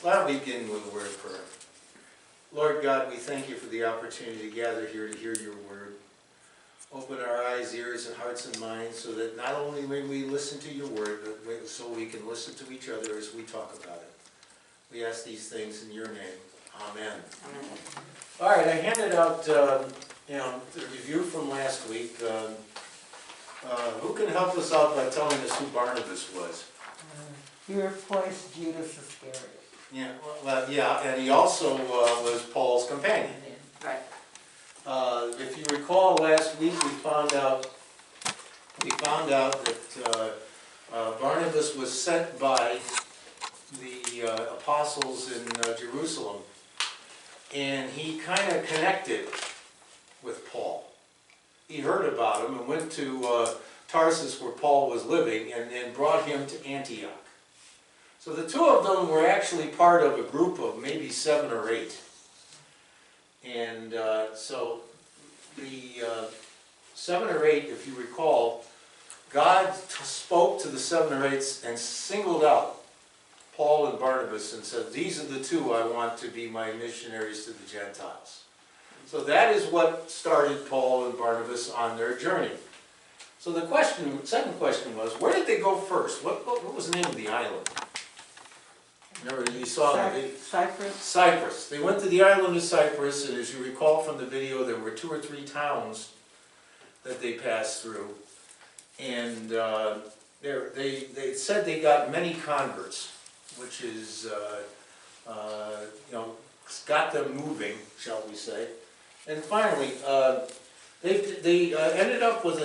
Why don't we begin with a word of prayer? Lord God, we thank you for the opportunity to gather here to hear your word. Open our eyes, ears, and hearts and minds so that not only may we listen to your word, but so we can listen to each other as we talk about it. We ask these things in your name. Amen. Amen. All right, I handed out the review from last week. Who can help us out by telling us who Barnabas was? He replaced Judas Iscariot. Yeah, and he also was Paul's companion. Right. If you recall, last week we found out that Barnabas was sent by the apostles in Jerusalem, and he kind of connected with Paul. He heard about him and went to Tarsus, where Paul was living, and then brought him to Antioch. So the two of them were actually part of a group of maybe 7 or 8. And so the 7 or 8, if you recall, God spoke to the 7 or 8 and singled out Paul and Barnabas and said, these are the two I want to be my missionaries to the Gentiles. So that is what started Paul and Barnabas on their journey. So the second question was, where did they go first? What was the name of the island? Remember, you saw Cyprus. Cyprus. They went to the island of Cyprus, and as you recall from the video, there were 2 or 3 towns that they passed through. And they said they got many converts, which is, got them moving, shall we say. And finally, they ended up with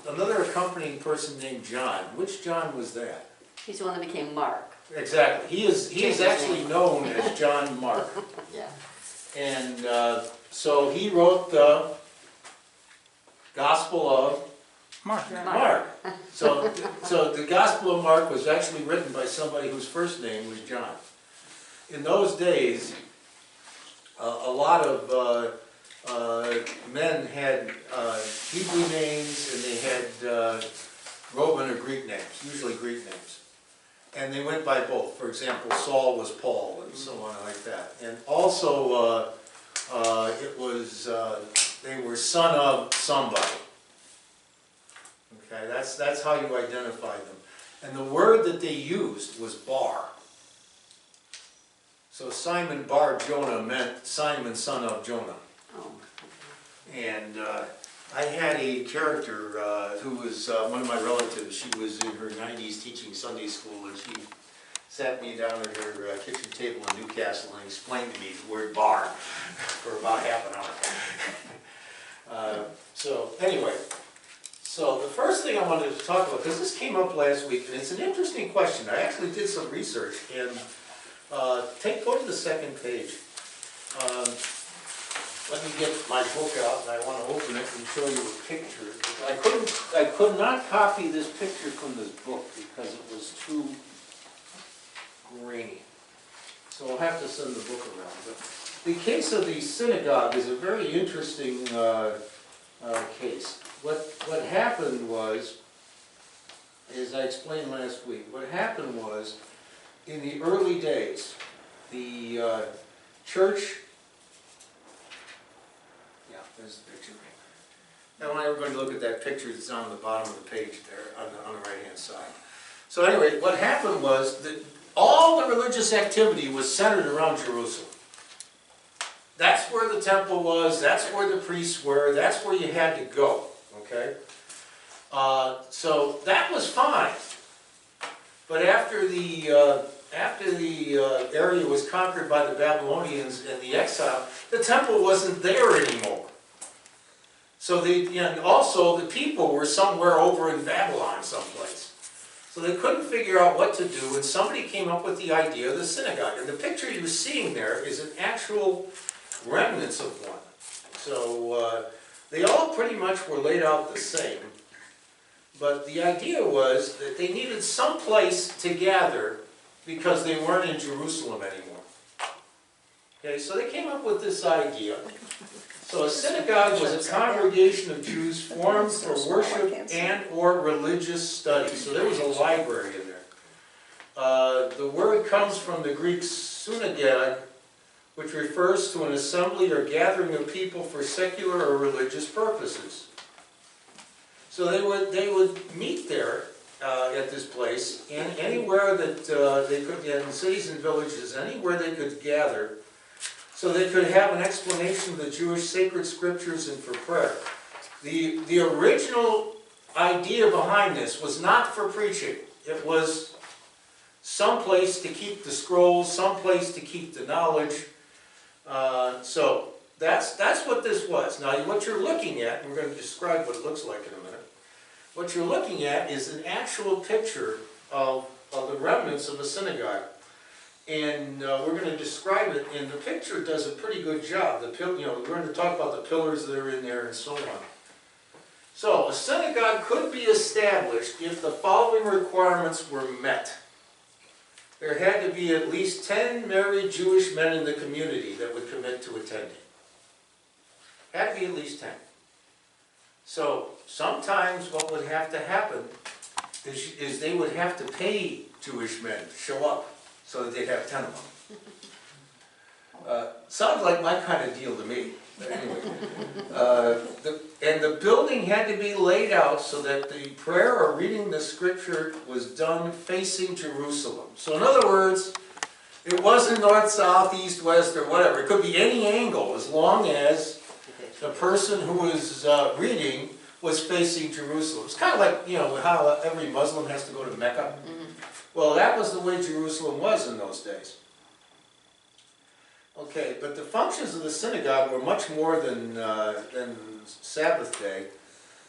another accompanying person named John. Which John was that? He's the one that became Mark. Exactly. He is actually known as John Mark. Yeah. And so he wrote the Gospel of Mark. So the Gospel of Mark was actually written by somebody whose first name was John. In those days, a lot of men had Hebrew names, and they had Roman or Greek names, usually Greek names. And they went by both. For example, Saul was Paul, and so on like that. And also, it was they were son of somebody. Okay, that's how you identify them. And the word that they used was Bar. So Simon Bar Jonah meant Simon, son of Jonah. Oh. And I had a character who was one of my relatives. She was in her 90s teaching Sunday school, and she sat me down at her kitchen table in Newcastle and explained to me the word bar for about half an hour. So anyway, so the first thing I wanted to talk about, because this came up last week, and it's an interesting question. I actually did some research, and go to the second page. Let me get my book out, and I want to open it and show you a picture. I could not copy this picture from this book because it was too grainy. So I'll have to send the book around. But the case of the synagogue is a very interesting case. What happened was, as I explained last week, what happened was, in the early days, the church. There's the picture. Now, when we're going to look at that picture that's on the bottom of the page there, on the right-hand side. So anyway, what happened was that all the religious activity was centered around Jerusalem. That's where the temple was, that's where the priests were, that's where you had to go, okay? So that was fine. But after the area was conquered by the Babylonians and the exile, the temple wasn't there anymore. So also the people were somewhere over in Babylon someplace. So they couldn't figure out what to do, and somebody came up with the idea of the synagogue. And the picture you're seeing there is an actual remnants of one. So they all pretty much were laid out the same. But the idea was that they needed some place to gather because they weren't in Jerusalem anymore. Okay, so they came up with this idea. So a synagogue was a congregation of Jews formed for worship and or religious study. So there was a library in there. the word comes from the Greek synagogue, which refers to an assembly or gathering of people for secular or religious purposes. So they would meet there at this place, and anywhere that they could, in cities and villages, anywhere they could gather, so they could have an explanation of the Jewish sacred scriptures and for prayer. The original idea behind this was not for preaching. It was some place to keep the scrolls, some place to keep the knowledge. So that's what this was. Now what you're looking at, and we're going to describe what it looks like in a minute. What you're looking at is an actual picture of the remnants of a synagogue. And we're going to describe it, and the picture does a pretty good job. We're going to talk about the pillars that are in there and so on. So, a synagogue could be established if the following requirements were met. There had to be at least 10 married Jewish men in the community that would commit to attending. Had to be at least 10. So, sometimes what would have to happen is they would have to pay Jewish men to show up so that they'd have 10 of them. Sounds like my kind of deal to me. But anyway, and the building had to be laid out so that the prayer or reading the scripture was done facing Jerusalem. So in other words, it wasn't north, south, east, west, or whatever. It could be any angle as long as the person who was reading was facing Jerusalem. It's kind of like, how every Muslim has to go to Mecca. Well, that was the way Jerusalem was in those days. Okay, but the functions of the synagogue were much more than Sabbath day.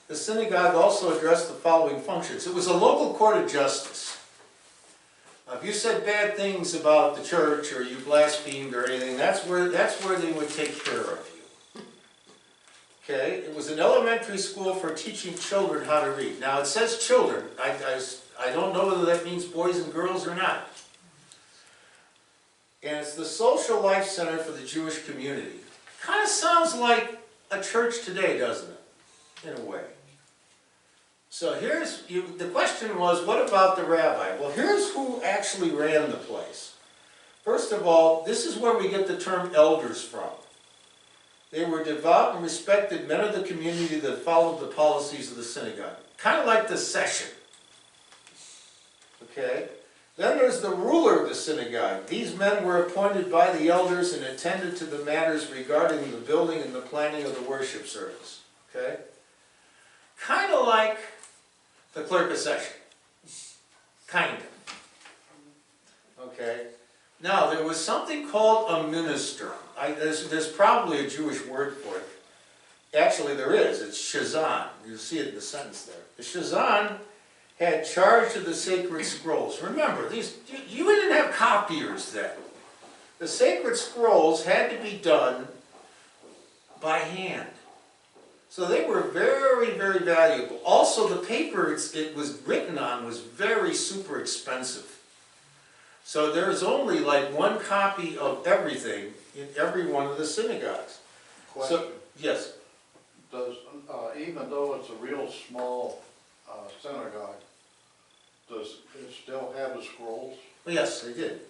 The synagogue also addressed the following functions. It was a local court of justice. If you said bad things about the church or you blasphemed or anything, that's where they would take care of you. Okay, it was an elementary school for teaching children how to read. Now it says children. I don't know whether that means boys and girls or not. And it's the social life center for the Jewish community. Kind of sounds like a church today, doesn't it? In a way. So the question was, what about the rabbi? Well, here's who actually ran the place. First of all, this is where we get the term elders from. They were devout and respected men of the community that followed the policies of the synagogue. Kind of like the session. Okay? Then there's the ruler of the synagogue. These men were appointed by the elders and attended to the matters regarding the building and the planning of the worship service. Okay? Kind of like the clerk of session. Kind of. Okay? Now, there was something called a minister. There's probably a Jewish word for it. Actually, there is. It's shazan. You'll see it in the sentence there. The shazan had charge of the sacred scrolls. Remember, you didn't have copiers then. The sacred scrolls had to be done by hand. So they were very, very valuable. Also, the paper it was written on was very super expensive. So there's only like one copy of everything in every one of the synagogues. Question. So, yes. Does, even though it's a real small synagogue, does it still have the scrolls, Well, yes, they did.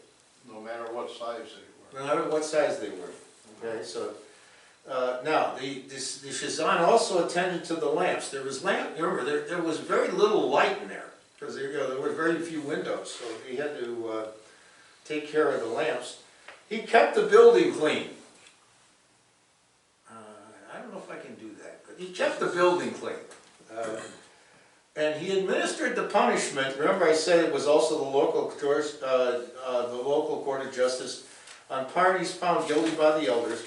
no matter what size they were? No matter what size they were. Okay, so now the shazan also attended to the lamps. There was remember there was very little light in there because there were very few windows, so he had to take care of the lamps. He kept the building clean. I don't know if I can do that, but he kept the building clean. And he administered the punishment. Remember, I said it was also the local court of justice on parties found guilty by the elders.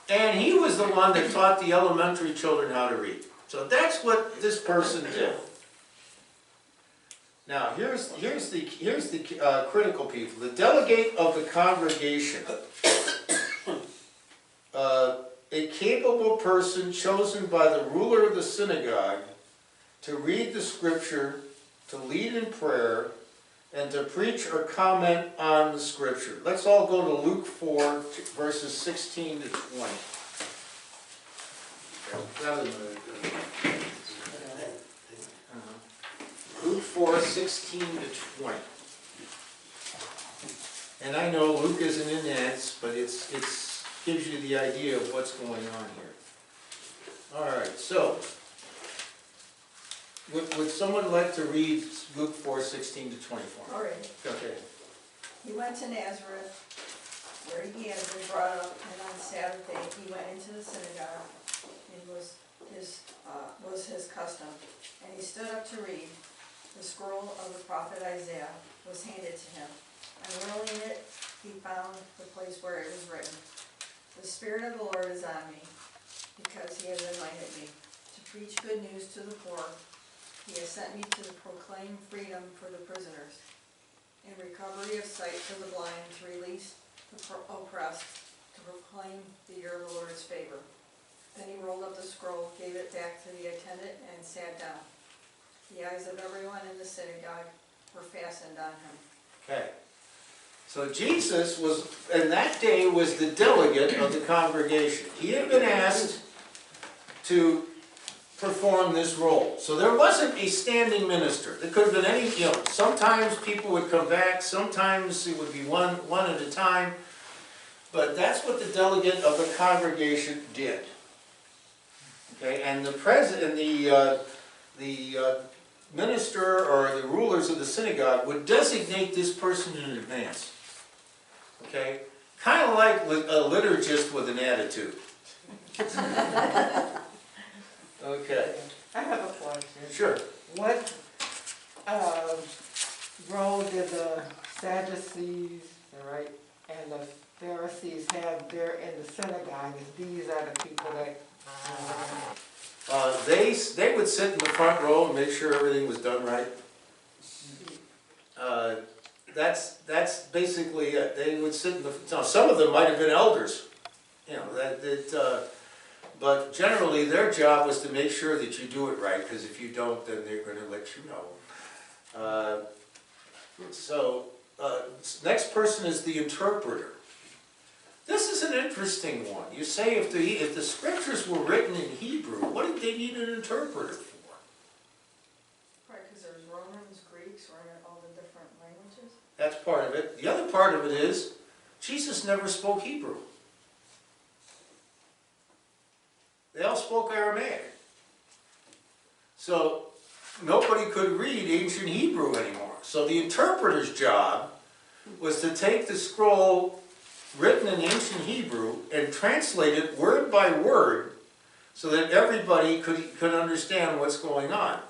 And he was the one that taught the elementary children how to read. So that's what this person did. Now, here's the critical people. The delegate of the congregation. A capable person chosen by the ruler of the synagogue to read the scripture, to lead in prayer, and to preach or comment on the scripture. Let's all go to Luke 4, verses 16 to 20. Luke 4, 16 to 20. And I know Luke isn't in that, but it's gives you the idea of what's going on here. All right, so would someone like to read Luke 4:16 to 24? All right. Okay. He went to Nazareth, where he had been brought up, and on Sabbath day he went into the synagogue, and was his custom. And he stood up to read. The scroll of the prophet Isaiah was handed to him. Unrolling it, he found the place where it was written, "The Spirit of the Lord is on me, because he has anointed me to preach good news to the poor. He has sent me to proclaim freedom for the prisoners, and recovery of sight for the blind, to release the oppressed, to proclaim the year of the Lord's favor." Then he rolled up the scroll, gave it back to the attendant, and sat down. The eyes of everyone in the synagogue were fastened on him. Okay. So Jesus was, and that day was the delegate of the congregation. He had been asked to perform this role. So there wasn't a standing minister. There could have been any, sometimes people would come back, sometimes it would be one at a time. But that's what the delegate of the congregation did. Okay, and the president, the minister or the rulers of the synagogue would designate this person in advance. Okay, kind of like a liturgist with an attitude. Okay, I have a question. sure. What role did the Sadducees, right, and the Pharisees have there in the synagogue? As these are the people that They would sit in the front row and make sure everything was done right. That's basically it. They would sit in the. Now, some of them might have been elders, but generally their job was to make sure that you do it right, because if you don't, then they're going to let you know. Next person is the interpreter. This is an interesting one. You say if the scriptures were written in Hebrew, what did they need an interpreter for? Right, because there's Romans, Greeks, or all the different languages. That's part of it. The other part of it is, Jesus never spoke Hebrew. They all spoke Aramaic. So nobody could read ancient Hebrew anymore. So the interpreter's job was to take the scroll written in ancient Hebrew and translate it word by word so that everybody could understand what's going on.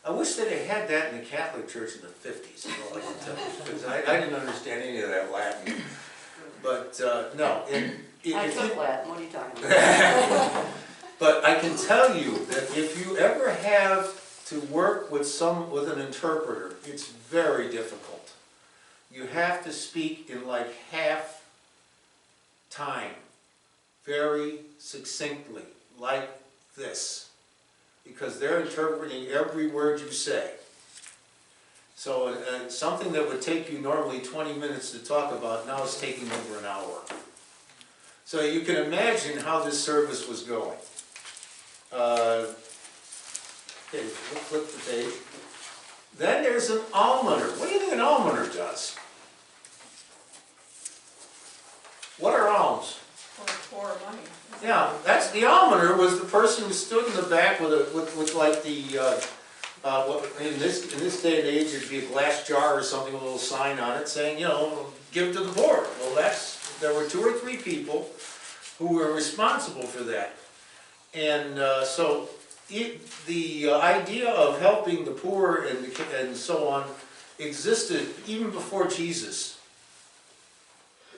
I wish that they had that in the Catholic Church in the 50s, is all I can tell you, because I didn't understand any of that Latin. But no. I took Latin, what are you talking about? But I can tell you that if you ever have to work with an interpreter, it's very difficult. You have to speak in like half time, very succinctly, like this, because they're interpreting every word you say. So something that would take you normally 20 minutes to talk about now is taking over an hour. So you can imagine how this service was going. Okay, we'll flip the page. Then there's an almoner. What do you think an almoner does? What are alms? Or poor money. Yeah, that's the almoner was the person who stood in the back with like the in this day and age it'd be a glass jar or something with a little sign on it saying, give to the poor. Well, there were 2 or 3 people who were responsible for that, and so the idea of helping the poor and so on existed even before Jesus.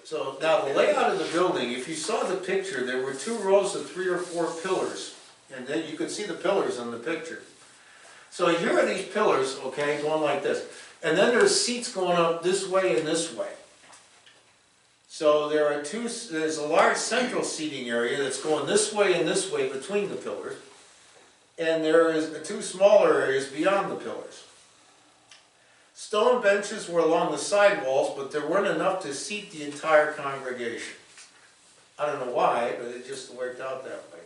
So now the layout of the building, if you saw the picture, there were 2 rows of 3 or 4 pillars, and then you could see the pillars on the picture. So here are these pillars, okay, going like this, and then there's seats going up this way and this way. So there's a large central seating area that's going this way and this way between the pillars, and there is 2 smaller areas beyond the pillars. Stone benches were along the side walls, but there weren't enough to seat the entire congregation. I don't know why, but it just worked out that way.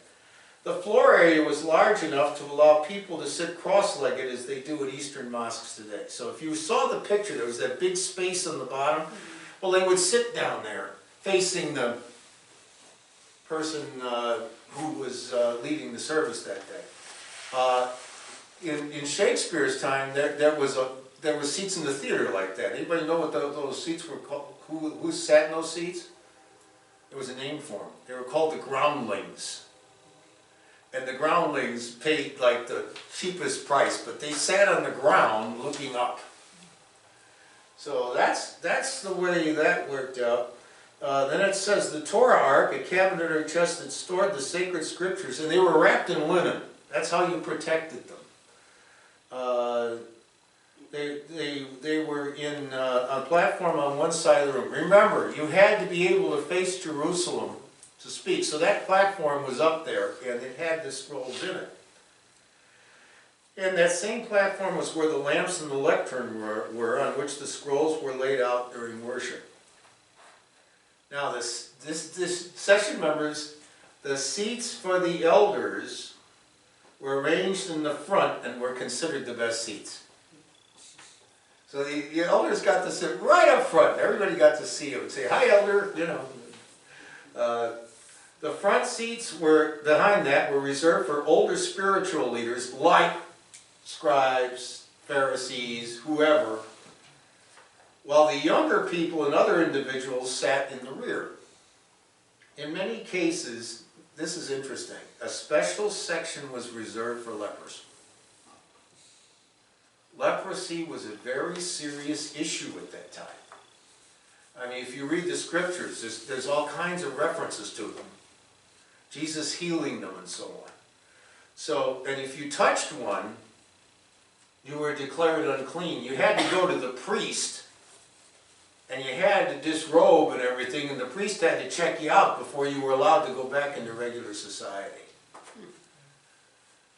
The floor area was large enough to allow people to sit cross-legged as they do at Eastern mosques today. So if you saw the picture, there was that big space on the bottom. Well, they would sit down there facing the person who was leading the service that day. In Shakespeare's time, there were seats in the theater like that. Anybody know what those seats were called? Who sat in those seats? There was a name for them. They were called the groundlings. And the groundlings paid like the cheapest price, but they sat on the ground looking up. So that's the way that worked out. Then it says the Torah Ark, a cabinet or chest that stored the sacred scriptures, and they were wrapped in linen. That's how you protected them. They were in a platform on one side of the room. Remember, you had to be able to face Jerusalem to speak. So that platform was up there, and it had the scrolls in it. And that same platform was where the lamps and the lectern were on which the scrolls were laid out during worship. Now, this session members, the seats for the elders were arranged in the front and were considered the best seats. So the elders got to sit right up front. Everybody got to see them and say, "Hi, elder," you know. The front seats were behind that were reserved for older spiritual leaders like scribes, Pharisees, whoever, while the younger people and other individuals sat in the rear. In many cases, this is interesting, a special section was reserved for lepers. Leprosy was a very serious issue at that time. I mean, if you read the scriptures, there's all kinds of references to them. Jesus healing them and so on. So, and if you touched one, you were declared unclean. You had to go to the priest, and you had to disrobe and everything, and the priest had to check you out before you were allowed to go back into regular society.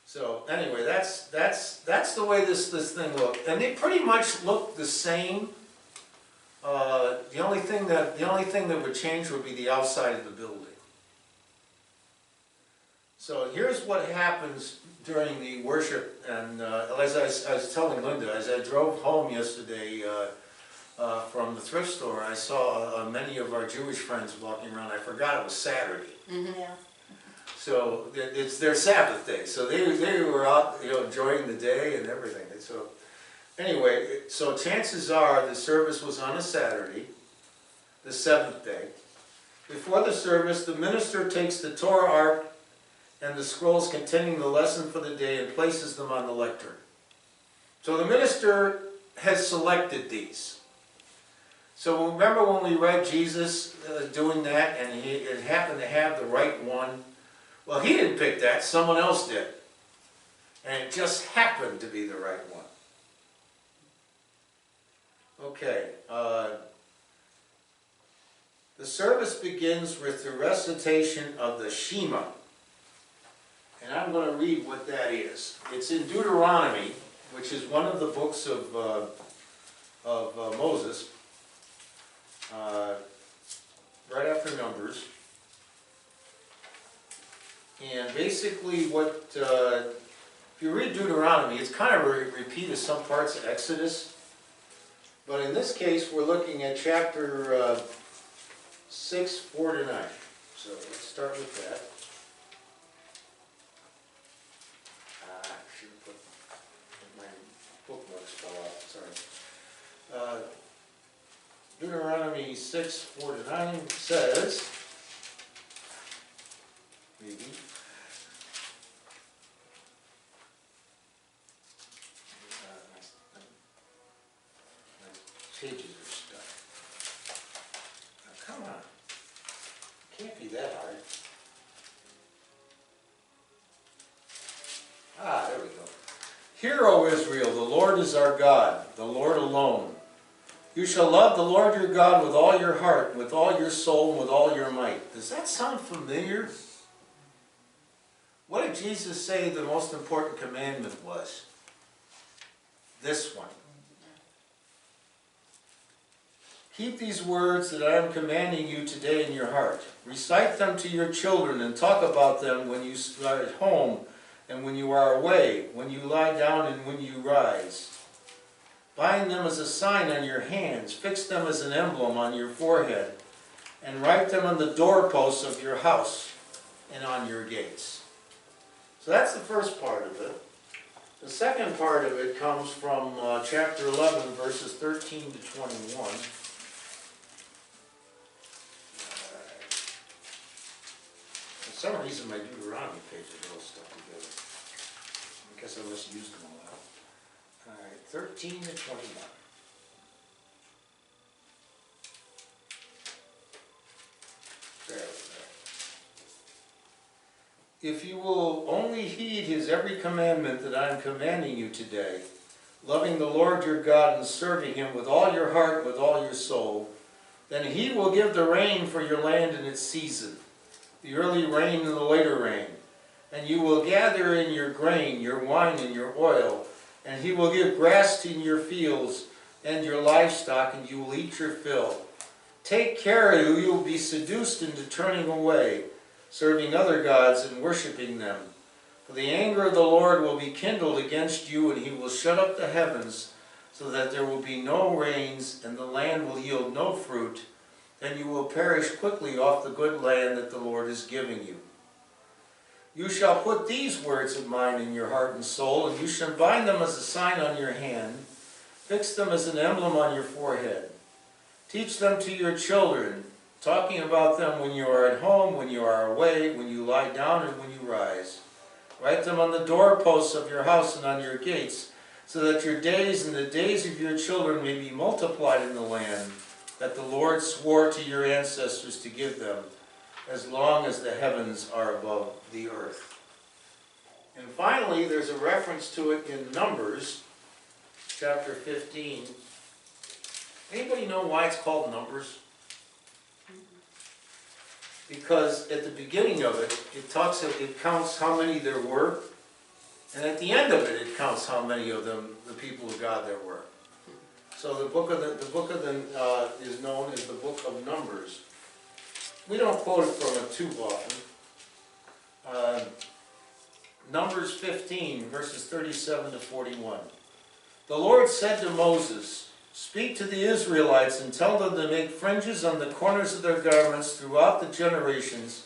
So anyway, that's the way this thing looked, and they pretty much looked the same. The only thing that would change would be the outside of the building. So here's what happens during the worship, and as I was telling Linda, as I drove home yesterday from the thrift store, I saw many of our Jewish friends walking around. I forgot it was Saturday. Mm-hmm. Yeah. So it's their Sabbath day. So they were out, you know, enjoying the day and everything. And so anyway, so chances are the service was on a Saturday, the seventh day. Before the service, the minister takes the Torah Ark and the scrolls containing the lesson for the day and places them on the lectern. So the minister has selected these. So remember when we read Jesus doing that, and it happened to have the right one? Well, he didn't pick that, someone else did. And it just happened to be the right one. Okay, the service begins with the recitation of the Shema. And I'm going to read what that is. It's in Deuteronomy, which is one of the books of Moses, right after Numbers. And basically what, if you read Deuteronomy, it's kind of a repeat of some parts of Exodus. But in this case, we're looking at chapter 6, 4 to 9. So let's start with that. My bookmarks fell out, sorry. Deuteronomy 6, 4 to 9 says, maybe, my pages are stuck. Now come on, can't be that hard. Ah, there we go. Hear, O Israel, the Lord is our God, the Lord alone. You shall love the Lord your God with all your heart, with all your soul, and with all your might. Does that sound familiar? What did Jesus say the most important commandment was? This one. Keep these words that I am commanding you today in your heart. Recite them to your children and talk about them when you are at home and when you are away, when you lie down and when you rise. Bind them as a sign on your hands, fix them as an emblem on your forehead, and write them on the doorposts of your house and on your gates. So that's the first part of it. The second part of it comes from chapter 11, verses 13 to 21. For some reason, my Deuteronomy page is all stuck together. I guess I must use them all out. All right, 13 to 21. There we go. If you will only heed his every commandment that I am commanding you today, loving the Lord your God and serving him with all your heart and with all your soul, then he will give the rain for your land in its season, the early rain and the later rain. And you will gather in your grain, your wine, and your oil, and he will give grass in your fields and your livestock, and you will eat your fill. Take care, or you will be seduced into turning away, serving other gods and worshiping them. For the anger of the Lord will be kindled against you, and he will shut up the heavens, so that there will be no rains, and the land will yield no fruit. Then you will perish quickly off the good land that the Lord is giving you. You shall put these words of mine in your heart and soul, and you shall bind them as a sign on your hand, fix them as an emblem on your forehead. Teach them to your children, talking about them when you are at home, when you are away, when you lie down, and when you rise. Write them on the doorposts of your house and on your gates, so that your days and the days of your children may be multiplied in the land that the Lord swore to your ancestors to give them, as long as the heavens are above the earth. And finally, there's a reference to it in Numbers, chapter 15. Anybody know why it's called Numbers? Because at the beginning of it, it counts how many there were, and at the end of it, it counts how many of them, the people of God, there were. So the book is known as the Book of Numbers. We don't quote it from it too often. Numbers 15, verses 37 to 41. The Lord said to Moses, "Speak to the Israelites and tell them to make fringes on the corners of their garments throughout the generations,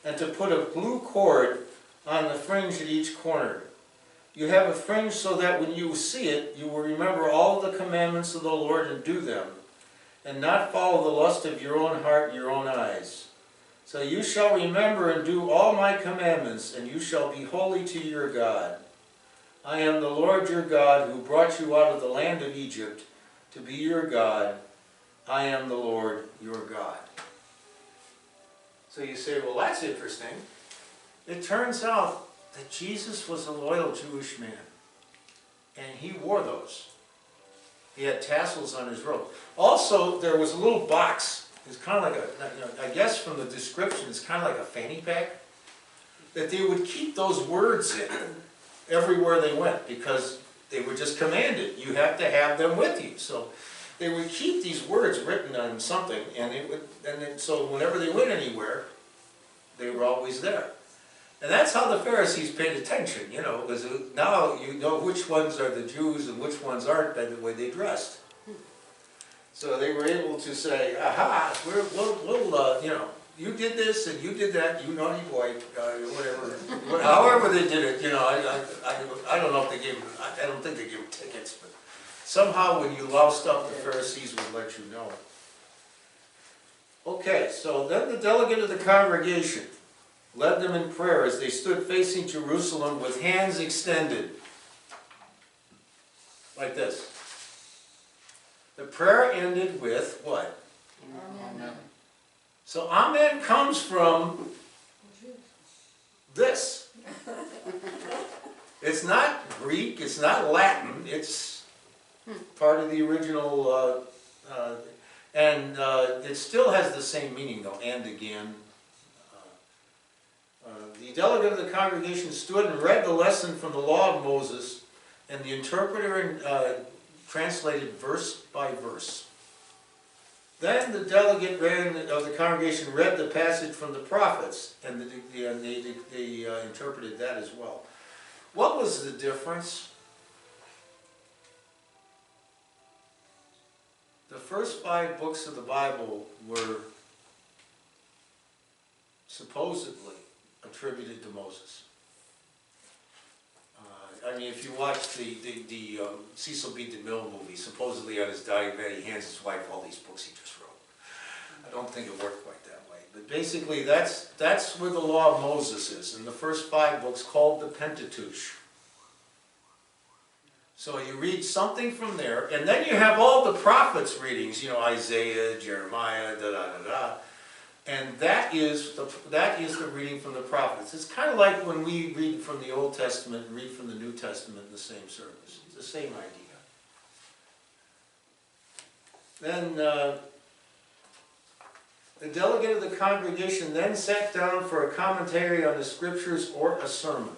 and to put a blue cord on the fringe at each corner. You have a fringe so that when you see it, you will remember all the commandments of the Lord and do them, and not follow the lust of your own heart and your own eyes. So you shall remember and do all my commandments, and you shall be holy to your God. I am the Lord your God, who brought you out of the land of Egypt to be your God. I am the Lord your God." So you say, well, that's interesting. It turns out that Jesus was a loyal Jewish man, and he wore those. He had tassels on his robe. Also, there was a little box. It's kind of like I guess from the description, it's kind of like a fanny pack, that they would keep those words in everywhere they went, because they were just commanded. You have to have them with you. So they would keep these words written on something, so whenever they went anywhere, they were always there. And that's how the Pharisees paid attention, because now you know which ones are the Jews and which ones aren't by the way they dressed. So they were able to say, aha, you did this and you did that, you naughty boy, whatever. However they did it, I don't know if they gave them, I don't think they gave them tickets, but somehow when you loused up, the Pharisees would let you know. Okay, so then the delegate of the congregation led them in prayer as they stood facing Jerusalem with hands extended, like this. The prayer ended with what? Amen. So amen comes from this. It's not Greek, it's not Latin, it's part of the original, and it still has the same meaning though, and again. The delegate of the congregation stood and read the lesson from the law of Moses, and the interpreter translated verse by verse. Then the delegate of the congregation read the passage from the prophets, and they interpreted that as well. What was the difference? The first 5 books of the Bible were supposedly attributed to Moses. I mean, if you watch the Cecil B. DeMille movie, supposedly on his dying bed, he hands his wife all these books he just wrote. I don't think it worked quite that way. But basically, that's where the law of Moses is, in the first 5 books called the Pentateuch. So you read something from there, and then you have all the prophets' readings, you know, Isaiah, Jeremiah, da-da-da-da. And that is the reading from the prophets. It's kind of like when we read from the Old Testament and read from the New Testament in the same service. It's the same idea. Then the delegate of the congregation then sat down for a commentary on the scriptures or a sermon.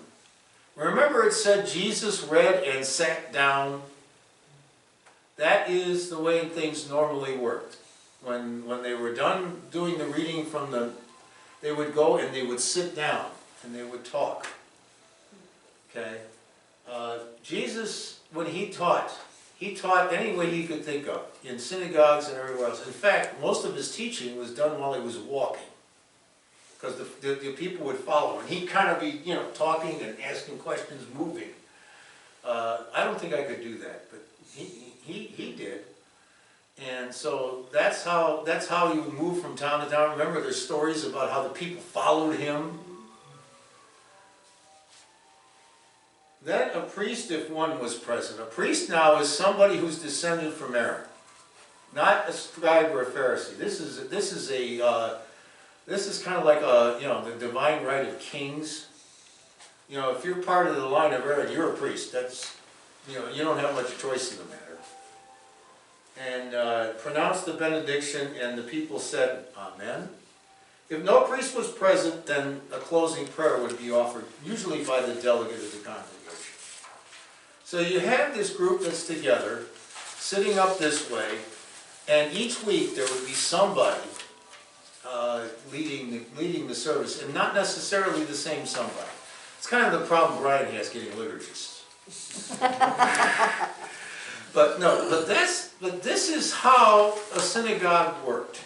Remember, it said Jesus read and sat down. That is the way things normally worked. When they were done doing the reading from they would go and they would sit down and they would talk. Okay? Jesus, when he taught any way he could think of, in synagogues and everywhere else. In fact, most of his teaching was done while he was walking, because the people would follow, and he'd kind of be, you know, talking and asking questions, moving. I don't think I could do that, but he did. And so that's how he would move from town to town. Remember, there's stories about how the people followed him. Then a priest, if one was present. A priest now is somebody who's descended from Aaron, not a scribe or a Pharisee. This is kind of like the divine right of kings. You know, if you're part of the line of Aaron, you're a priest. That's, you know, you don't have much choice in the matter. And pronounced the benediction, and the people said, Amen. If no priest was present, then a closing prayer would be offered, usually by the delegate of the congregation. So you have this group that's together, sitting up this way, and each week there would be somebody leading the service, and not necessarily the same somebody. It's kind of the problem Brian has getting liturgists. But this is how a synagogue worked.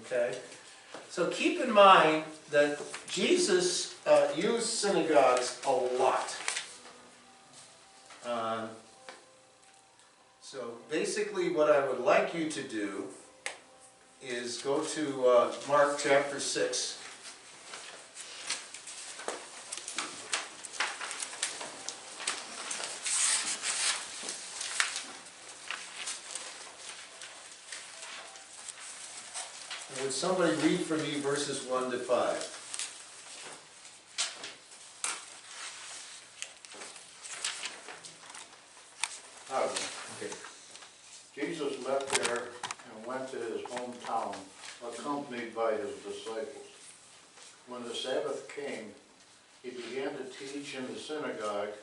Okay? So keep in mind that Jesus used synagogues a lot. So basically what I would like you to do is go to Mark chapter 6. And would somebody read for me verses 1 to 5? Okay. Jesus left there and went to his hometown, accompanied by his disciples. When the Sabbath came, he began to teach in the synagogue,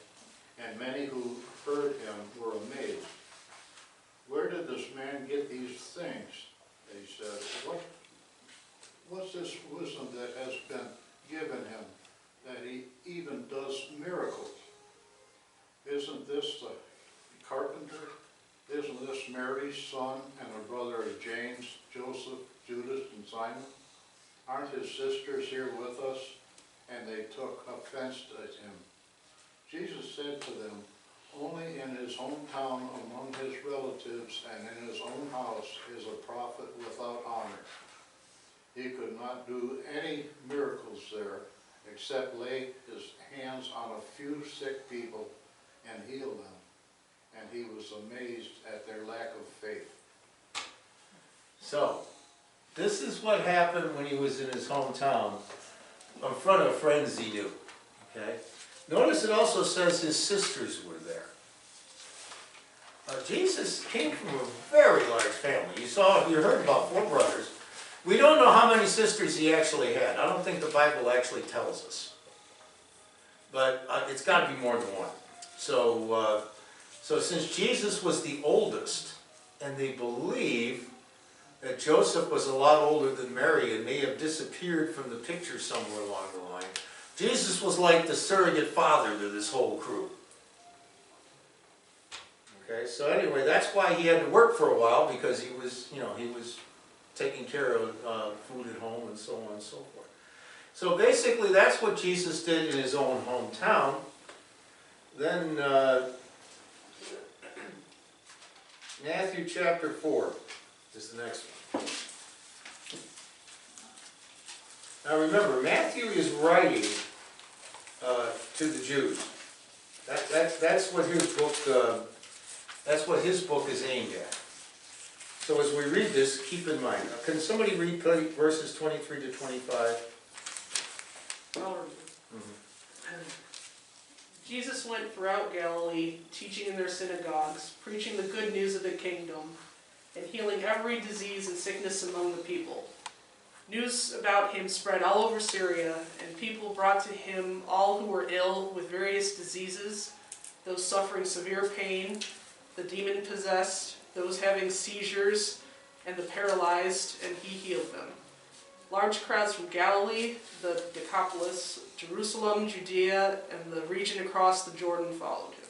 and many who heard him were amazed. "Where did this man get these things?" they said. What's this wisdom that has been given him, that he even does miracles? Isn't this the carpenter? Isn't this Mary's son and the brother of James, Joseph, Judas, and Simon? Aren't his sisters here with us? And they took offense at him. Jesus said to them, "Only in his hometown, among his relatives, and in his own house is a prophet without honor." He could not do any miracles there, except lay his hands on a few sick people and heal them. And he was amazed at their lack of faith. So, this is what happened when he was in his hometown, in front of friends he knew. Okay? Notice it also says his sisters were there. Jesus came from a very large family. You heard about 4 brothers. We don't know how many sisters he actually had. I don't think the Bible actually tells us. But it's got to be more than one. So since Jesus was the oldest, and they believe that Joseph was a lot older than Mary and may have disappeared from the picture somewhere along the line, Jesus was like the surrogate father to this whole crew. Okay, so anyway, that's why he had to work for a while, because he was, you know, he was taking care of food at home and so on and so forth. So basically, that's what Jesus did in his own hometown. Then Matthew chapter 4 is the next one. Now remember, Matthew is writing to the Jews. That's what his book. That's what his book is aimed at. So as we read this, keep in mind. Can somebody read verses 23 to 25? Jesus went throughout Galilee, teaching in their synagogues, preaching the good news of the kingdom, and healing every disease and sickness among the people. News about him spread all over Syria, and people brought to him all who were ill with various diseases, those suffering severe pain, the demon-possessed, those having seizures, and the paralyzed, and he healed them. Large crowds from Galilee, the Decapolis, Jerusalem, Judea, and the region across the Jordan followed him.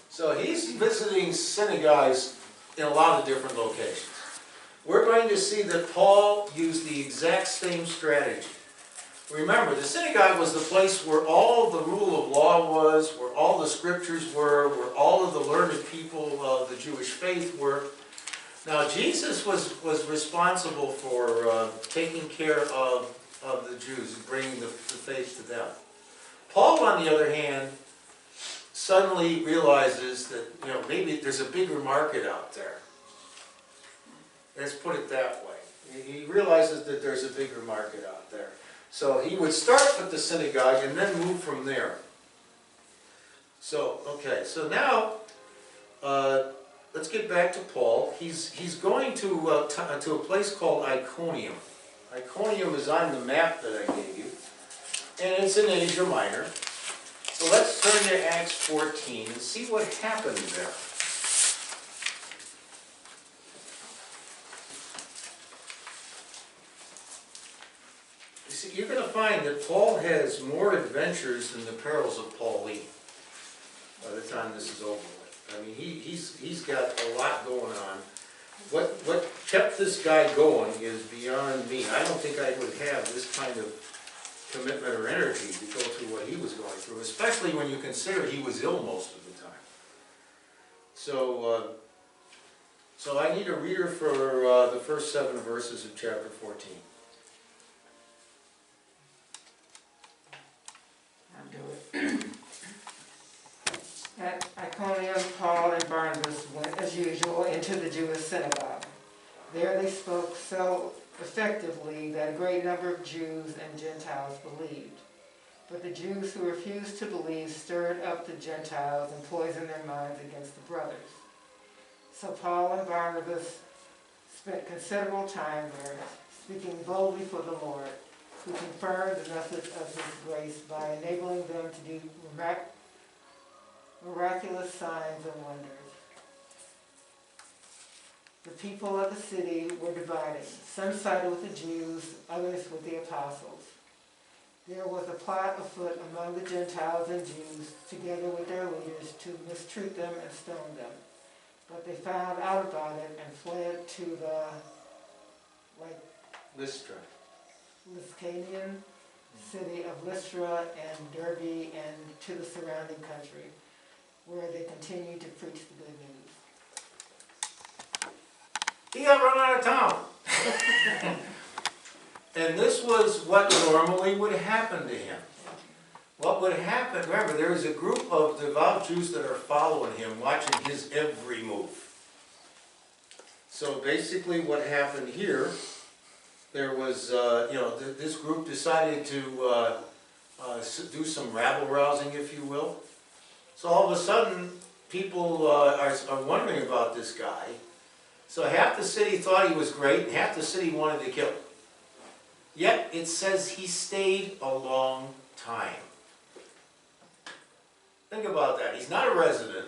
So he's visiting synagogues in a lot of different locations. We're going to see that Paul used the exact same strategy. Remember, the synagogue was the place where all the rule of law was, where all the scriptures were, where all of the learned people of the Jewish faith were. Now, Jesus was responsible for taking care of the Jews and bringing the faith to them. Paul, on the other hand, suddenly realizes that, you know, maybe there's a bigger market out there. Let's put it that way. He realizes that there's a bigger market out there. So he would start with the synagogue and then move from there. So, okay, so now let's get back to Paul. He's going to a place called Iconium. Iconium is on the map that I gave you, and it's in Asia Minor. So let's turn to Acts 14 and see what happened there. You see, you're going to find that Paul has more adventures than the perils of Pauline by the time this is over with. I mean, he's got a lot going on. What kept this guy going is beyond me. I don't think I would have this kind of commitment or energy to go through what he was going through, especially when you consider he was ill most of the time. So, so I need a reader for the first 7 verses of chapter 14. I'll do it. At Iconium, Paul and Barnabas went, as usual, into the Jewish synagogue. There they spoke so effectively that a great number of Jews and Gentiles believed. But the Jews who refused to believe stirred up the Gentiles and poisoned their minds against the brothers. So Paul and Barnabas spent considerable time there, speaking boldly for the Lord, who confirmed the message of his grace by enabling them to do miraculous signs and wonders. The people of the city were divided. Some sided with the Jews, others with the apostles. There was a plot afoot among the Gentiles and Jews, together with their leaders, to mistreat them and stone them. But they found out about it and fled to the Lystra. Lyscanian city of Lystra and Derbe and to the surrounding country, where they continued to preach the good news. He got run out of town. And this was what normally would happen to him. What would happen, remember, there is a group of devout Jews that are following him, watching his every move. So basically what happened here, there was, this group decided to do some rabble-rousing, if you will. So all of a sudden, people are wondering about this guy. So half the city thought he was great, and half the city wanted to kill him. Yet it says he stayed a long time. Think about that. He's not a resident.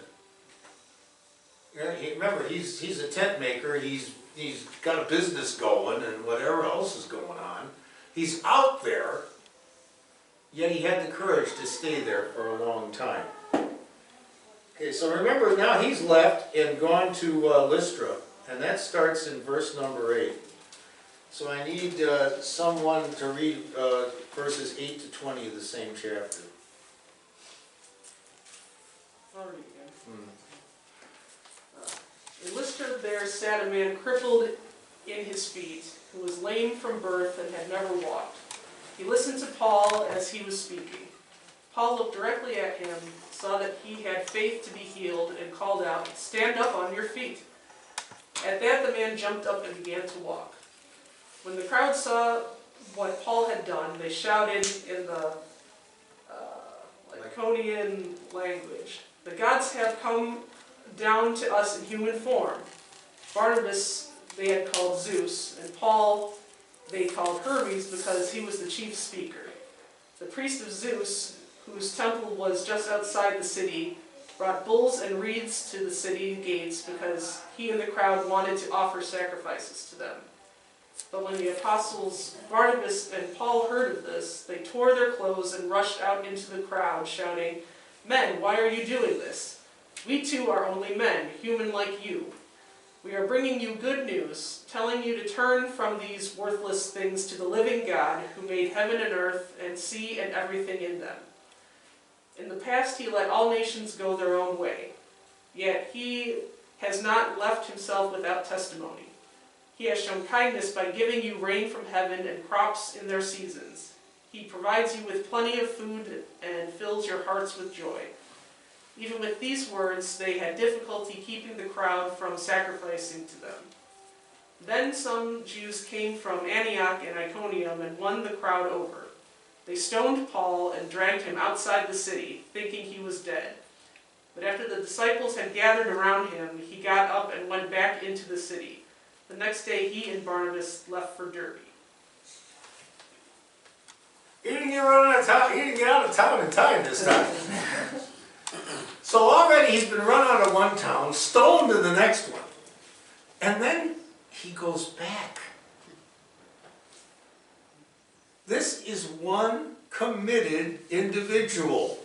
Remember, he's a tent maker. He's got a business going and whatever else is going on. He's out there, yet he had the courage to stay there for a long time. Okay, so remember now he's left and gone to Lystra, and that starts in verse number 8. So I need someone to read verses 8 to 20 of the same chapter. I'll read again. In Lystra there sat a man crippled in his feet, who was lame from birth and had never walked. He listened to Paul as he was speaking. Paul looked directly at him, saw that he had faith to be healed, and called out, "Stand up on your feet." At that the man jumped up and began to walk. When the crowd saw what Paul had done, they shouted in the Lycaonian language, "The gods have come down to us in human form." Barnabas they had called Zeus, and Paul they called Hermes because he was the chief speaker. The priest of Zeus, whose temple was just outside the city, brought bulls and reeds to the city gates because he and the crowd wanted to offer sacrifices to them. But when the apostles Barnabas and Paul heard of this, they tore their clothes and rushed out into the crowd, shouting, "Men, why are you doing this? We too are only men, human like you. We are bringing you good news, telling you to turn from these worthless things to the living God, who made heaven and earth and sea and everything in them. In the past he let all nations go their own way, yet he has not left himself without testimony. He has shown kindness by giving you rain from heaven and crops in their seasons. He provides you with plenty of food and fills your hearts with joy." Even with these words, they had difficulty keeping the crowd from sacrificing to them. Then some Jews came from Antioch and Iconium and won the crowd over. They stoned Paul and dragged him outside the city, thinking he was dead. But after the disciples had gathered around him, he got up and went back into the city. The next day he and Barnabas left for Derbe. He didn't get out of town in time this time. So already he's been run out of one town, stoned in the next one, and then he goes back. This is one committed individual.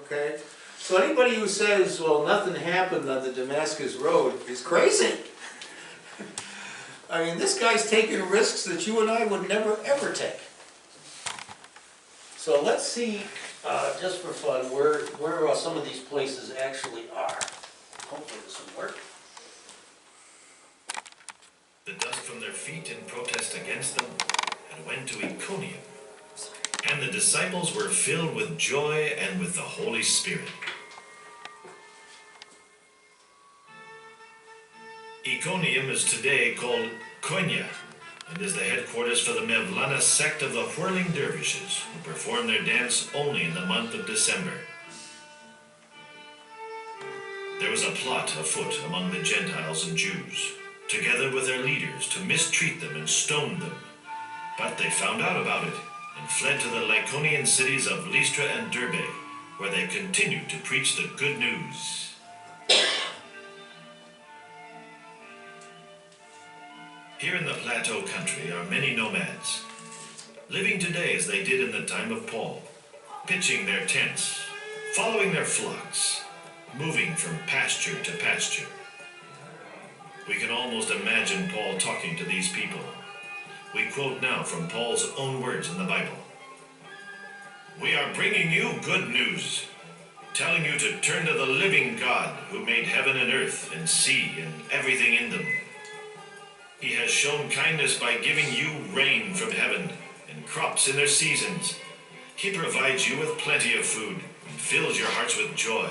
Okay? So anybody who says, well, nothing happened on the Damascus Road is crazy. I mean, this guy's taking risks that you and I would never, ever take. So let's see, just for fun, where some of these places actually are. Hopefully this will work. The dust from their feet in protest against them, and went to Iconium. And the disciples were filled with joy and with the Holy Spirit. Iconium is today called Konya, and is the headquarters for the Mevlana sect of the whirling dervishes, who perform their dance only in the month of December. There was a plot afoot among the Gentiles and Jews, together with their leaders, to mistreat them and stone them. But they found out about it, and fled to the Lycaonian cities of Lystra and Derbe, where they continued to preach the good news. Here in the plateau country are many nomads, living today as they did in the time of Paul, pitching their tents, following their flocks, moving from pasture to pasture. We can almost imagine Paul talking to these people. We quote now from Paul's own words in the Bible. "We are bringing you good news, telling you to turn to the living God who made heaven and earth and sea and everything in them. He has shown kindness by giving you rain from heaven and crops in their seasons. He provides you with plenty of food and fills your hearts with joy."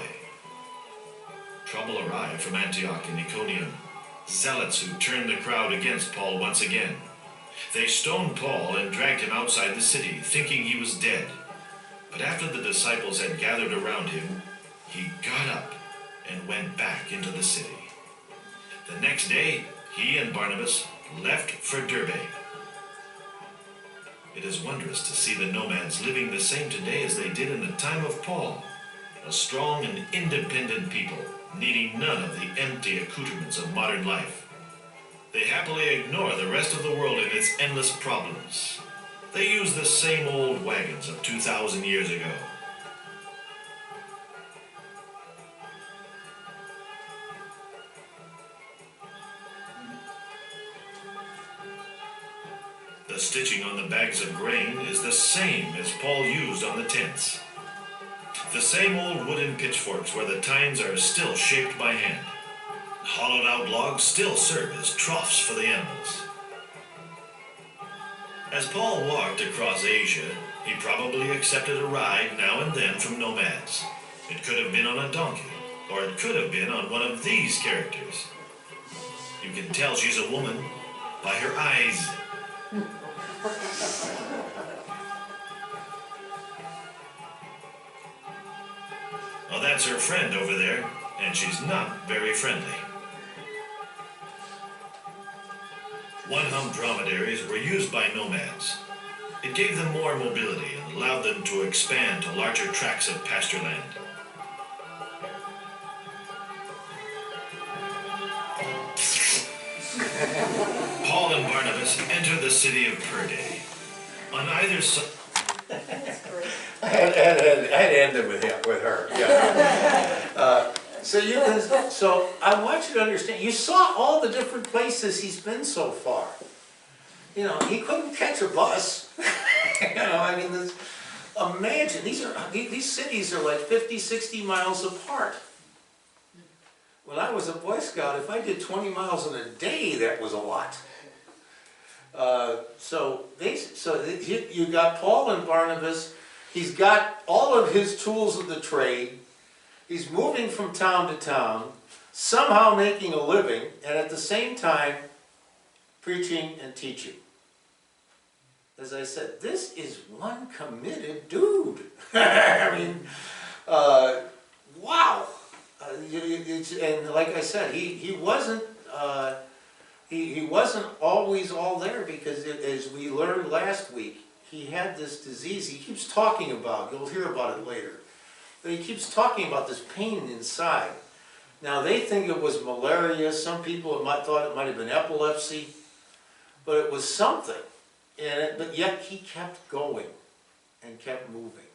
Trouble arrived from Antioch and Iconium, zealots who turned the crowd against Paul once again. They stoned Paul and dragged him outside the city, thinking he was dead. But after the disciples had gathered around him, he got up and went back into the city. The next day, he and Barnabas left for Derbe. It is wondrous to see the nomads living the same today as they did in the time of Paul, a strong and independent people, needing none of the empty accoutrements of modern life. They happily ignore the rest of the world and its endless problems. They use the same old wagons of 2,000 years ago. The stitching on the bags of grain is the same as Paul used on the tents. The same old wooden pitchforks where the tines are still shaped by hand. Hollowed out logs still serve as troughs for the animals. As Paul walked across Asia, he probably accepted a ride now and then from nomads. It could have been on a donkey, or it could have been on one of these characters. You can tell she's a woman by her eyes. Well, that's her friend over there, and she's not very friendly. One-hump dromedaries were used by nomads. It gave them more mobility and allowed them to expand to larger tracts of pasture land. Paul and Barnabas entered the city of Perge. On either side... That's great. I had to end it with her, yeah. So I want you to understand, you saw all the different places he's been so far. You know, he couldn't catch a bus. You know, I mean, imagine, these cities are like 50, 60 miles apart. When I was a Boy Scout, if I did 20 miles in a day, that was a lot. You got Paul and Barnabas. He's got all of his tools of the trade. He's moving from town to town, somehow making a living, and at the same time, preaching and teaching. As I said, this is one committed dude. I mean, wow. And like I said, he wasn't always all there, because as we learned last week, he had this disease he keeps talking about. You'll hear about it later. But he keeps talking about this pain inside. Now they think it was malaria. Some people thought it might have been epilepsy. But it was something. But yet he kept going and kept moving.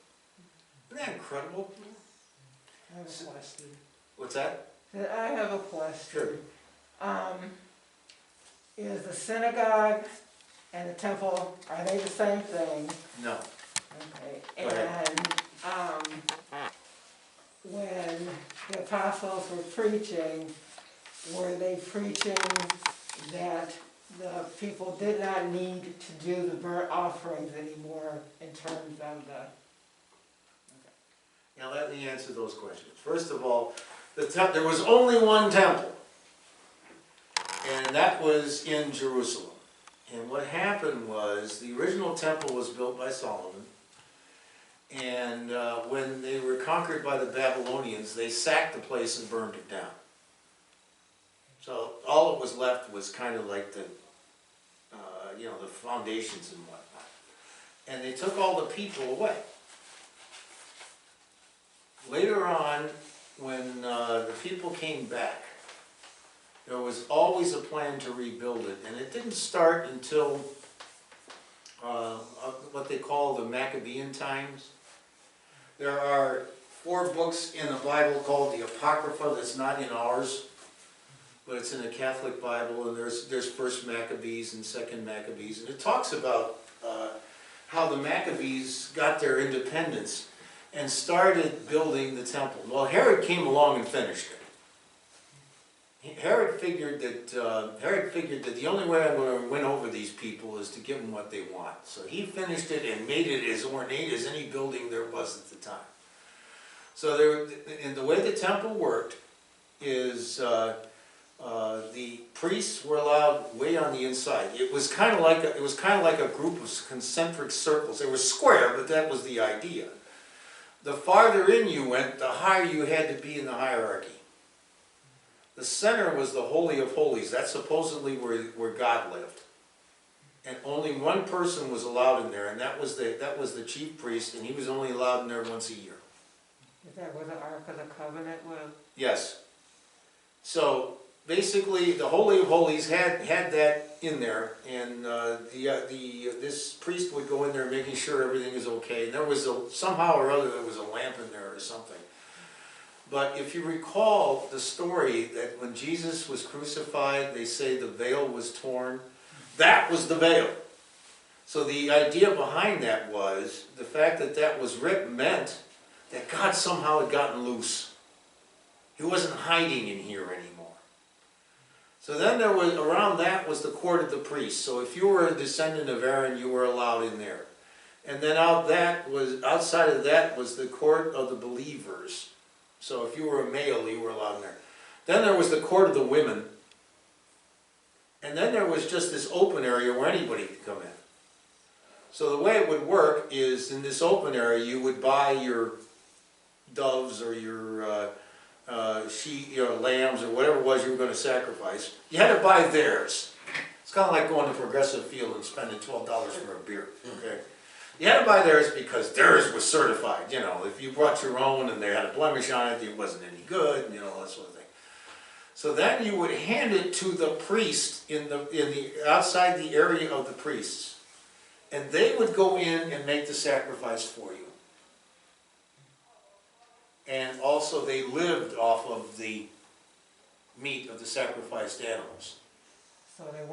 Isn't that incredible? I have a question. What's that? I have a question. Sure. Is the synagogue and the temple, are they the same thing? No. Okay. Go ahead. And when the apostles were preaching, were they preaching that the people did not need to do the burnt offerings anymore in terms of the... Now let me answer those questions. First of all, there was only one temple, and that was in Jerusalem. And what happened was, the original temple was built by Solomon, and when they were conquered by the Babylonians, they sacked the place and burned it down. So all that was left was kind of like the foundations and whatnot. And they took all the people away. Later on, when the people came back, there was always a plan to rebuild it, and it didn't start until what they call the Maccabean times. There are 4 books in the Bible called the Apocrypha that's not in ours, but it's in a Catholic Bible, and there's First Maccabees and Second Maccabees, and it talks about how the Maccabees got their independence and started building the temple. Well, Herod came along and finished it. Herod figured that the only way I'm going to win over these people is to give them what they want. So he finished it and made it as ornate as any building there was at the time. So and the way the temple worked is the priests were allowed way on the inside. It was kind of like a group of concentric circles. They were square, but that was the idea. The farther in you went, the higher you had to be in the hierarchy. The center was the Holy of Holies. That's supposedly where God lived. And only one person was allowed in there, and that was the chief priest, and he was only allowed in there once a year. Is that where the Ark of the Covenant was? Yes. So basically, the Holy of Holies had that in there, and this priest would go in there making sure everything is okay. And there was somehow or other there was a lamp in there or something. But if you recall the story that when Jesus was crucified, they say the veil was torn. That was the veil. So the idea behind that was, the fact that that was written meant that God somehow had gotten loose. He wasn't hiding in here anymore. So then there was, around that was the court of the priests. So if you were a descendant of Aaron, you were allowed in there. And then outside of that was the court of the believers. So if you were a male, you were allowed in there. Then there was the court of the women. And then there was just this open area where anybody could come in. So the way it would work is, in this open area, you would buy your doves or your sheep, lambs, or whatever it was you were going to sacrifice. You had to buy theirs. It's kind of like going to Progressive Field and spending $12 for a beer. Okay, you had to buy theirs because theirs was certified. You know, if you brought your own and they had a blemish on it, it wasn't any good. You know, that sort of thing. So then you would hand it to the priest in the outside the area of the priests. And they would go in and make the sacrifice for you. And also they lived off of the meat of the sacrificed animals. So there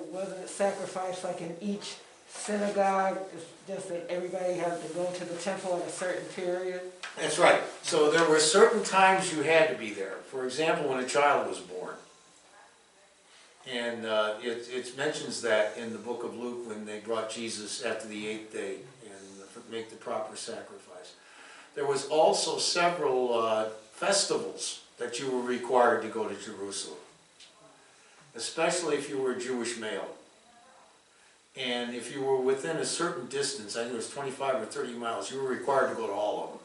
wasn't a sacrifice like in each synagogue, it's just that everybody had to go to the temple at a certain period? That's right. So there were certain times you had to be there. For example, when a child was born. And it mentions that in the book of Luke when they brought Jesus after the 8th day and make the proper sacrifice. There was also several festivals that you were required to go to Jerusalem, especially if you were a Jewish male. And if you were within a certain distance, I think it was 25 or 30 miles, you were required to go to all of them.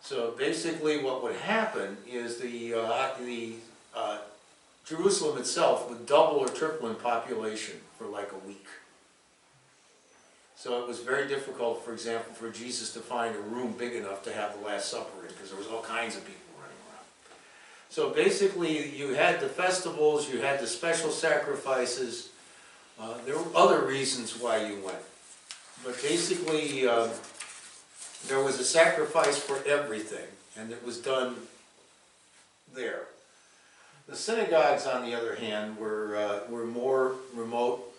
So basically what would happen is Jerusalem itself would double or triple in population for like a week. So it was very difficult, for example, for Jesus to find a room big enough to have the Last Supper in, because there was all kinds of people running around. So basically you had the festivals, you had the special sacrifices, there were other reasons why you went. But basically there was a sacrifice for everything, and it was done there. The synagogues, on the other hand, were more remote,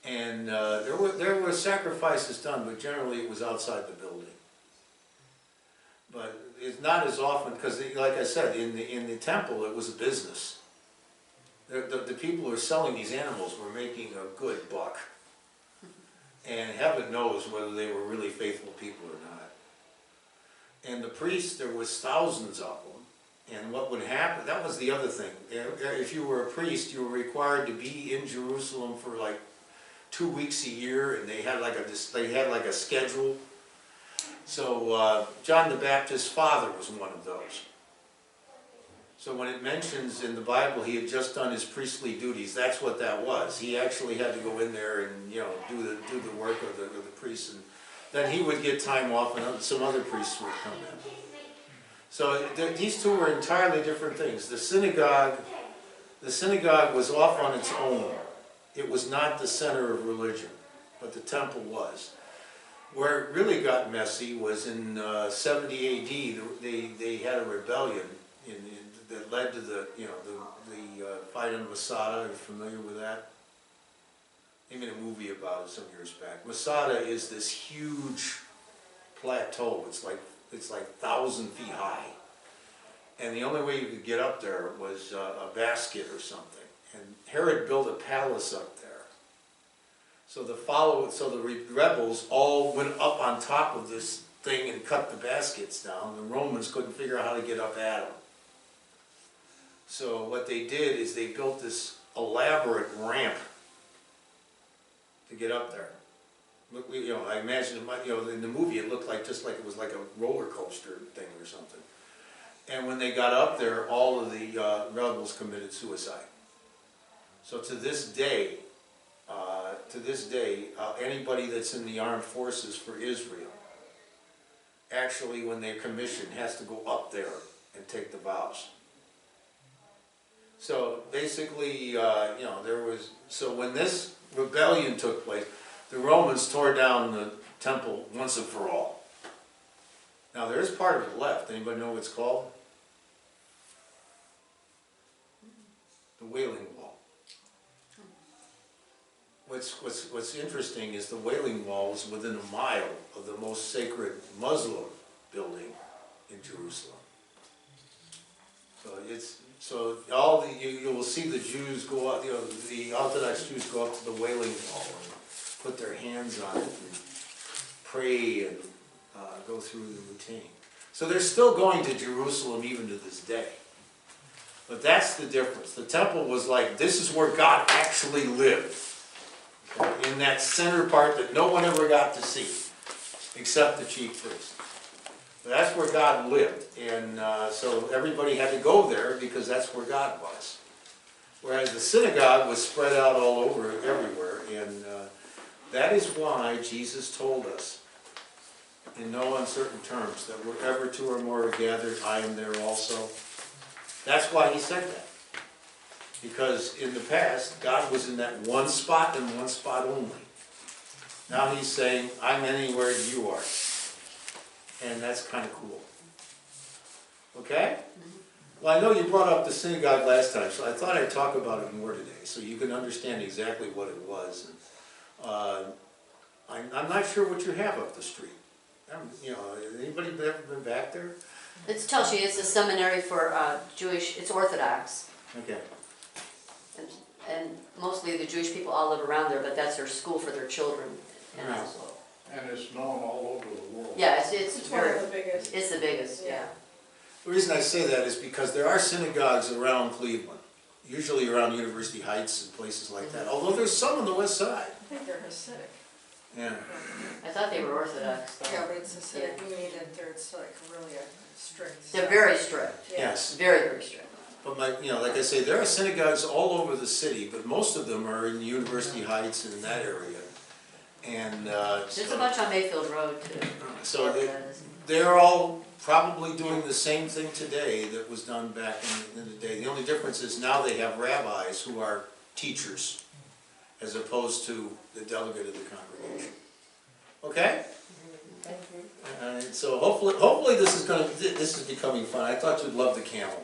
and there were sacrifices done, but generally it was outside the building. But it's not as often, because like I said, in the temple it was a business. The people who were selling these animals were making a good buck, and heaven knows whether they were really faithful people or not. And the priests, there was thousands of them. And what would happen, that was the other thing. If you were a priest, you were required to be in Jerusalem for like 2 weeks a year, and they had like a schedule. So John the Baptist's father was one of those. So when it mentions in the Bible he had just done his priestly duties, that's what that was. He actually had to go in there and do the work of the priests, and then he would get time off, and some other priests would come in. So these two were entirely different things. The synagogue was off on its own. It was not the center of religion, but the temple was. Where it really got messy was in 70 AD. They had a rebellion that led to the fight in Masada. Are you familiar with that? They made a movie about it some years back. Masada is this huge plateau. It's like 1,000 feet high, and the only way you could get up there was a basket or something. And Herod built a palace up there. So the rebels all went up on top of this thing and cut the baskets down. The Romans couldn't figure out how to get up at them. So what they did is they built this elaborate ramp to get up there. I imagine it might, in the movie it looked like just like it was like a roller coaster thing or something. And when they got up there, all of the rebels committed suicide. So to this day, anybody that's in the armed forces for Israel, actually when they're commissioned, has to go up there and take the vows. So basically, so when this rebellion took place, the Romans tore down the temple once and for all. Now there is part of it left. Anybody know what it's called? The Wailing Wall. what's interesting is the Wailing Wall is within a mile of the most sacred Muslim building in Jerusalem. So all the, you will see the Jews go up, the Orthodox Jews go up to the Wailing Wall and put their hands on it and pray and go through the routine. So they're still going to Jerusalem even to this day. But that's the difference. The temple was like, this is where God actually lived. Okay? In that center part that no one ever got to see, except the chief priest. That's where God lived, and so everybody had to go there because that's where God was. Whereas the synagogue was spread out all over, everywhere, and that is why Jesus told us, in no uncertain terms, that wherever two or more are gathered, I am there also. That's why he said that. Because in the past, God was in that one spot and one spot only. Now he's saying, I'm anywhere you are. And that's kind of cool. Okay? Well, I know you brought up the synagogue last time, so I thought I'd talk about it more today, so you can understand exactly what it was. And, I'm not sure what you have up the street. Anybody ever been back there? It's Telshi, it's a seminary for Jewish, it's Orthodox. Okay. And mostly the Jewish people all live around there, but that's their school for their children. And Right. also, And it's known all over the world. yeah, it's It's one very, of the biggest. it's the biggest, yeah. The reason I say that is because there are synagogues around Cleveland, usually around University Heights and places like that, although there's some on the west side. I think they're Hasidic. Yeah. I thought they were Orthodox, though. Yeah, but it's Hasidic, meaning that it's like really a strict. They're very strict, Yeah. Yes. very, very strict. But like I say, there are synagogues all over the city, but most of them are in University Heights and in that area. And There's a bunch on Mayfield Road, too. so they're all probably doing the same thing today that was done back in the day. The only difference is now they have rabbis who are teachers, as opposed to the delegate of the congregation. Okay? So hopefully this is becoming fun. I thought you'd love the camel.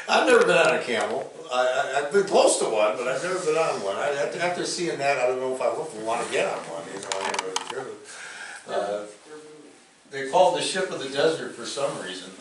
I've never been on a camel. I've been close to one, but I've never been on one. After seeing that, I don't know if I would want to get on one. They called the ship of the desert for some reason.